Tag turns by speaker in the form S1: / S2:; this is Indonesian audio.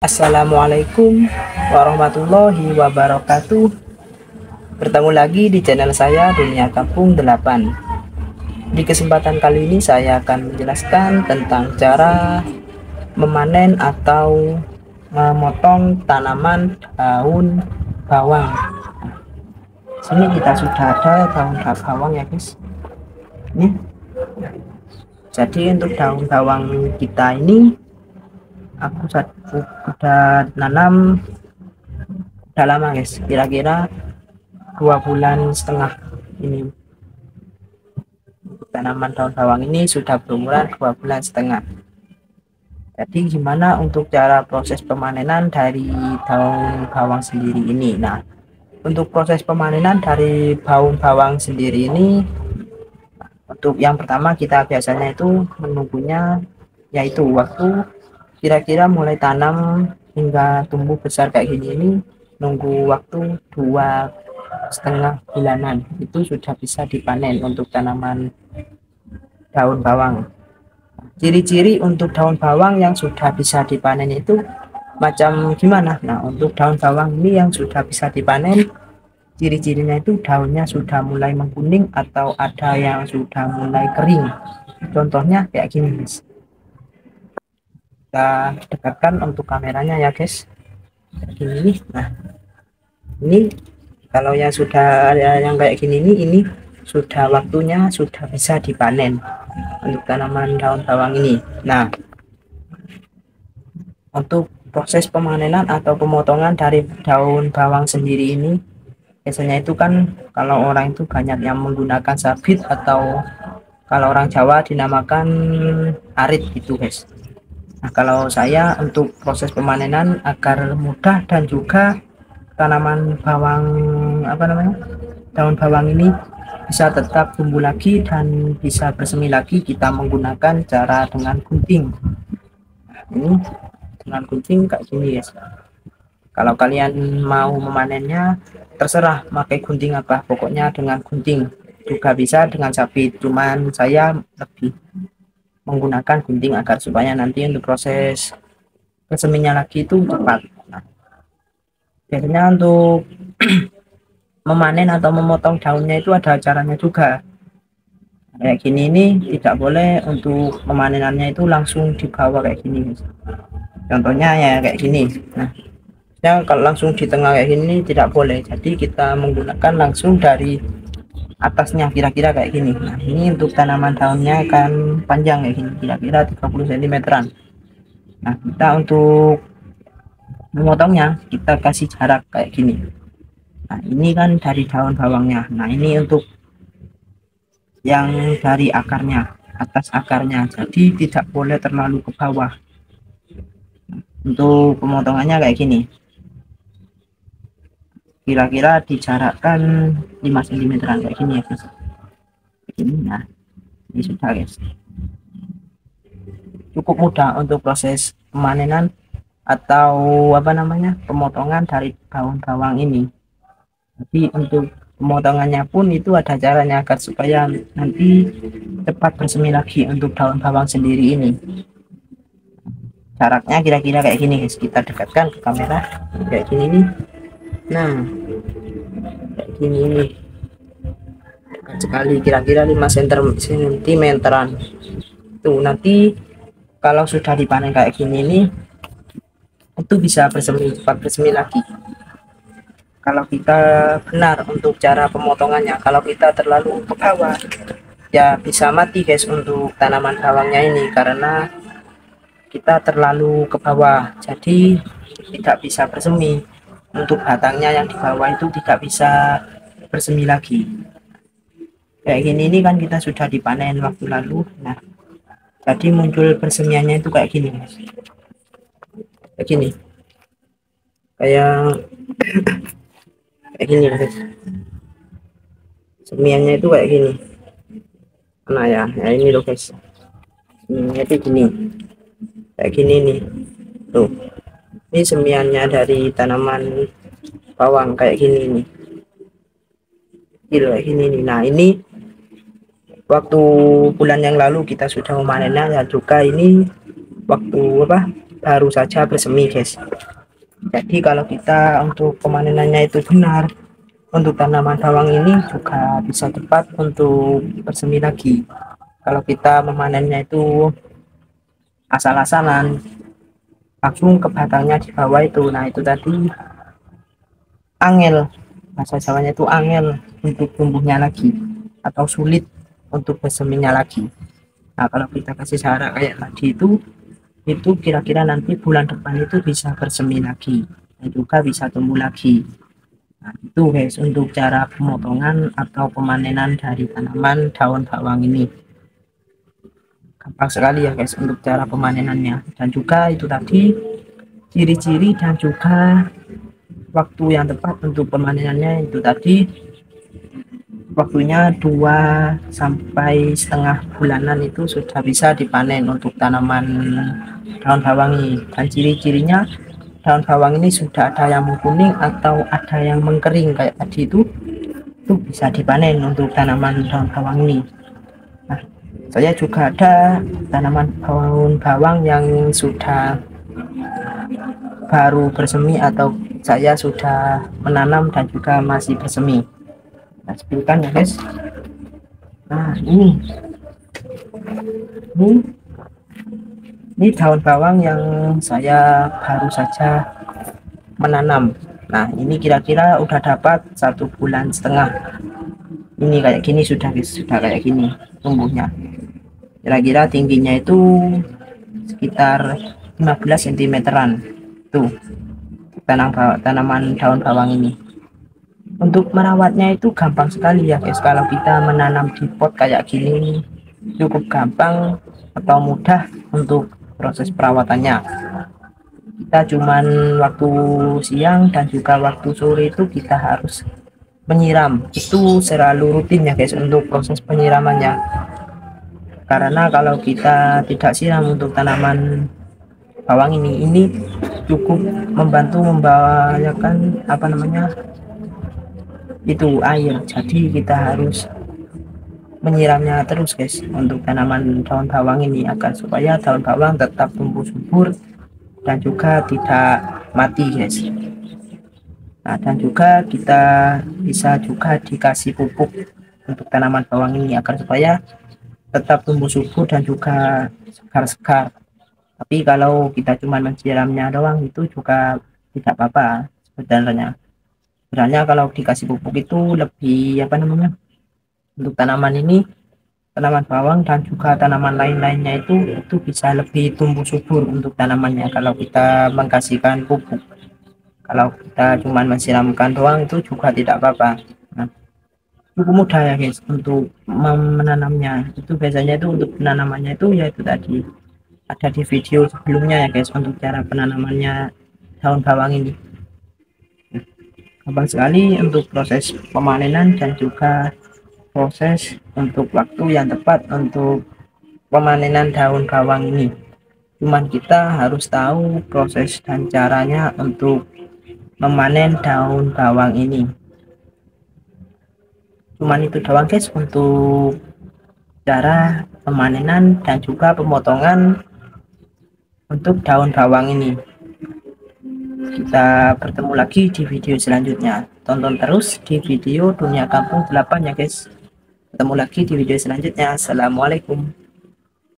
S1: Assalamualaikum warahmatullahi wabarakatuh. Bertemu lagi di channel saya Dunia Kampung 8. Di kesempatan kali ini saya akan menjelaskan tentang cara memanen atau memotong tanaman daun bawang. Sini kita sudah ada daun bawang ya guys. Ini. Jadi untuk daun bawang kita ini aku sudah nanam udah lama guys, kira-kira 2,5 bulan ini. Tanaman daun bawang ini sudah berumuran 2,5 bulan. Jadi gimana untuk cara proses pemanenan dari daun bawang sendiri ini? Nah, untuk proses pemanenan dari daun bawang sendiri ini, untuk yang pertama kita biasanya itu menunggunya yaitu waktu kira-kira mulai tanam hingga tumbuh besar kayak gini ini, nunggu waktu 2,5 bulanan itu sudah bisa dipanen untuk tanaman daun bawang. Ciri-ciri untuk daun bawang yang sudah bisa dipanen itu macam gimana? Nah, untuk daun bawang ini yang sudah bisa dipanen, ciri-cirinya itu daunnya sudah mulai mengkuning atau ada yang sudah mulai kering. Contohnya kayak gini guys. Kita dekatkan untuk kameranya ya guys. Kayak gini. Nah, ini kalau yang sudah ada yang kayak gini ini sudah waktunya sudah bisa dipanen untuk tanaman daun bawang ini. Nah, untuk proses pemanenan atau pemotongan dari daun bawang sendiri ini biasanya itu kan kalau orang itu banyak yang menggunakan sabit atau kalau orang Jawa dinamakan arit gitu guys. Nah, kalau saya untuk proses pemanenan agar mudah dan juga tanaman bawang daun bawang ini bisa tetap tumbuh lagi dan bisa bersemi lagi, kita menggunakan cara dengan gunting. Nah, ini dengan gunting kayak gini ya. Kalau kalian mau memanennya terserah pakai gunting apa, pokoknya dengan gunting. Juga bisa dengan sabit, cuman saya lebih menggunakan gunting agar supaya nanti untuk proses berseminya lagi itu cepat. Nah, biasanya untuk memanen atau memotong daunnya itu ada caranya juga. Kayak gini ini tidak boleh untuk memanenannya itu langsung dibawa kayak gini. Contohnya ya kayak gini. Nah, ya kalau langsung di tengah kayak gini tidak boleh. Jadi kita menggunakan langsung dari atasnya kira-kira kayak gini. Nah, ini untuk tanaman daunnya akan panjang kayak gini, kira-kira 30 cm. Nah, kita untuk memotongnya kita kasih jarak kayak gini. Nah, ini kan dari daun bawangnya. Nah, ini untuk yang dari akarnya, atas akarnya. Jadi tidak boleh terlalu ke bawah. Untuk pemotongannya kayak gini. Kira-kira dijarakkan 5 cm kayak gini ya guys. Begini. Nah, ini sudah guys. Cukup mudah untuk proses pemanenan atau pemotongan dari daun bawang ini. Jadi untuk pemotongannya pun itu ada caranya agar supaya nanti cepat bersemi lagi untuk daun bawang sendiri ini. Jaraknya kira-kira kayak gini guys, kita dekatkan ke kamera kayak gini nih. Nah, kayak gini nih, dekat sekali, kira-kira 5 cm-an. Tuh nanti kalau sudah dipanen kayak gini nih itu bisa cepat bersemi lagi. Kalau kita benar untuk cara pemotongannya, kalau kita terlalu ke bawah ya bisa mati guys untuk tanaman bawangnya ini, karena kita terlalu ke bawah jadi tidak bisa bersemi. Untuk batangnya yang di bawah itu tidak bisa bersemi lagi. Kayak gini ini kan kita sudah dipanen waktu lalu. Nah, jadi muncul bersemiannya itu kayak gini guys. Kayak gini, kayak gini guys, semiannya itu kayak gini. Nah ya ini loh guys, semiannya itu gini, kayak gini nih tuh. Ini semiannya dari tanaman bawang kayak gini nih, kayak gini nih. Nah, ini waktu bulan yang lalu kita sudah memanennya, dan juga ini waktu baru saja bersemi guys. Jadi kalau kita untuk pemanenannya itu benar, untuk tanaman bawang ini juga bisa cepat untuk bersemi lagi. Kalau kita memanennya itu asal-asalan, langsung ke batangnya di bawah itu, nah itu tadi angel, bahasa Jawanya itu angel untuk tumbuhnya lagi, atau sulit untuk berseminya lagi. Nah kalau kita kasih cara kayak tadi itu kira-kira nanti bulan depan itu bisa bersemi lagi dan juga bisa tumbuh lagi. Nah itu guys untuk cara pemotongan atau pemanenan dari tanaman daun bawang ini. Gampang sekali ya guys untuk cara pemanenannya, dan juga itu tadi ciri-ciri dan juga waktu yang tepat untuk pemanenannya itu tadi waktunya 2 sampai setengah bulanan itu sudah bisa dipanen untuk tanaman daun bawang ini. Dan ciri-cirinya daun bawang ini sudah ada yang mengkuning atau ada yang mengkering kayak tadi itu bisa dipanen untuk tanaman daun bawang ini. Nah saya juga ada tanaman daun bawang yang sudah baru bersemi atau saya sudah menanam dan juga masih bersemi. Nah sebutkan ya guys. Nah ini daun bawang yang saya baru saja menanam. Nah ini kira-kira udah dapat 1,5 bulan. Ini kayak gini sudah kayak gini tumbuhnya. Kira-kira tingginya itu sekitar 15 cm-an tuh tanaman daun bawang ini. Untuk merawatnya itu gampang sekali ya guys. Kalau kita menanam di pot kayak gini cukup gampang atau mudah untuk proses perawatannya. Kita cuman waktu siang dan juga waktu sore itu kita harus menyiram, itu selalu rutin ya guys untuk proses penyiramannya. Karena kalau kita tidak siram untuk tanaman bawang ini cukup membantu membahayakan apa namanya itu air, jadi kita harus menyiramnya terus guys untuk tanaman daun bawang ini agar supaya daun bawang tetap tumbuh subur dan juga tidak mati guys. Nah dan juga kita bisa juga dikasih pupuk untuk tanaman bawang ini agar supaya tetap tumbuh subur dan juga segar-segar. Tapi kalau kita cuma menyiramnya doang itu juga tidak apa-apa sebenarnya. Sebenarnya kalau dikasih pupuk itu lebih apa namanya untuk tanaman ini, tanaman bawang dan juga tanaman lain-lainnya itu bisa lebih tumbuh subur untuk tanamannya kalau kita mengkasihkan pupuk. Kalau kita cuma menyiramkan doang itu juga tidak apa-apa. Nah, cukup mudah ya guys untuk menanamnya. Itu biasanya itu untuk penanamannya itu ya itu tadi ada di video sebelumnya ya guys untuk cara penanamannya daun bawang ini. Gampang sekali untuk proses pemanenan dan juga proses untuk waktu yang tepat untuk pemanenan daun bawang ini. Cuman kita harus tahu proses dan caranya untuk memanen daun bawang ini. Cuman itu doang guys untuk cara pemanenan dan juga pemotongan untuk daun bawang ini. Kita bertemu lagi di video selanjutnya. Tonton terus di video Dunia Kampung 8 ya guys. Ketemu lagi di video selanjutnya. Assalamualaikum.